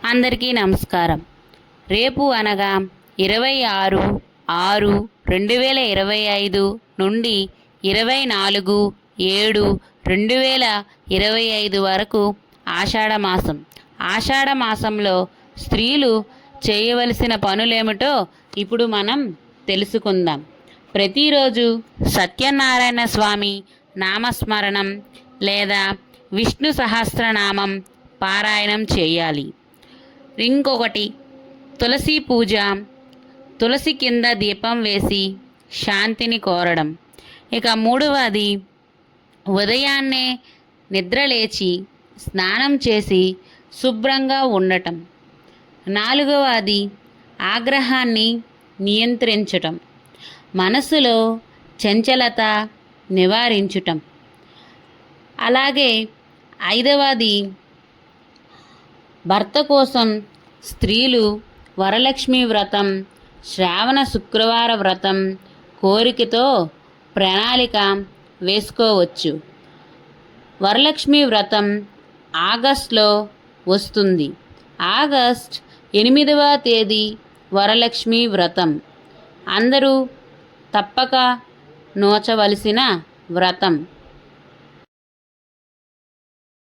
అందరికీ నమస్కారం. రేపు అనగా 26/6/2025 నుండి 24/7/2025 వరకు ఆషాఢమాసం. ఆషాఢమాసంలో స్త్రీలు చేయవలసిన పనులేమిటో ఇప్పుడు మనం తెలుసుకుందాం. ప్రతిరోజు సత్యనారాయణ స్వామి నామస్మరణం లేదా విష్ణు సహస్రనామం పారాయణం చేయాలి. ఇంకొకటి తులసి పూజ, తులసి కింద దీపం వేసి శాంతిని కోరడం. ఇక మూడవది ఉదయాన్నే నిద్రలేచి స్నానం చేసి శుభ్రంగా ఉండటం. నాలుగవది ఆగ్రహాన్ని నియంత్రించటం, మనసులో చంచలత నివారించటం. అలాగే ఐదవది భర్త కోసం స్త్రీలు వరలక్ష్మి వ్రతం, శ్రావణ శుక్రవార వ్రతం కోరికతో ప్రణాళిక వేసుకోవచ్చు. వరలక్ష్మి వ్రతం ఆగస్టులో వస్తుంది. ఆగస్ట్ 8వ తేదీ వరలక్ష్మి వ్రతం. అందరూ తప్పక నోచవలసిన వ్రతం.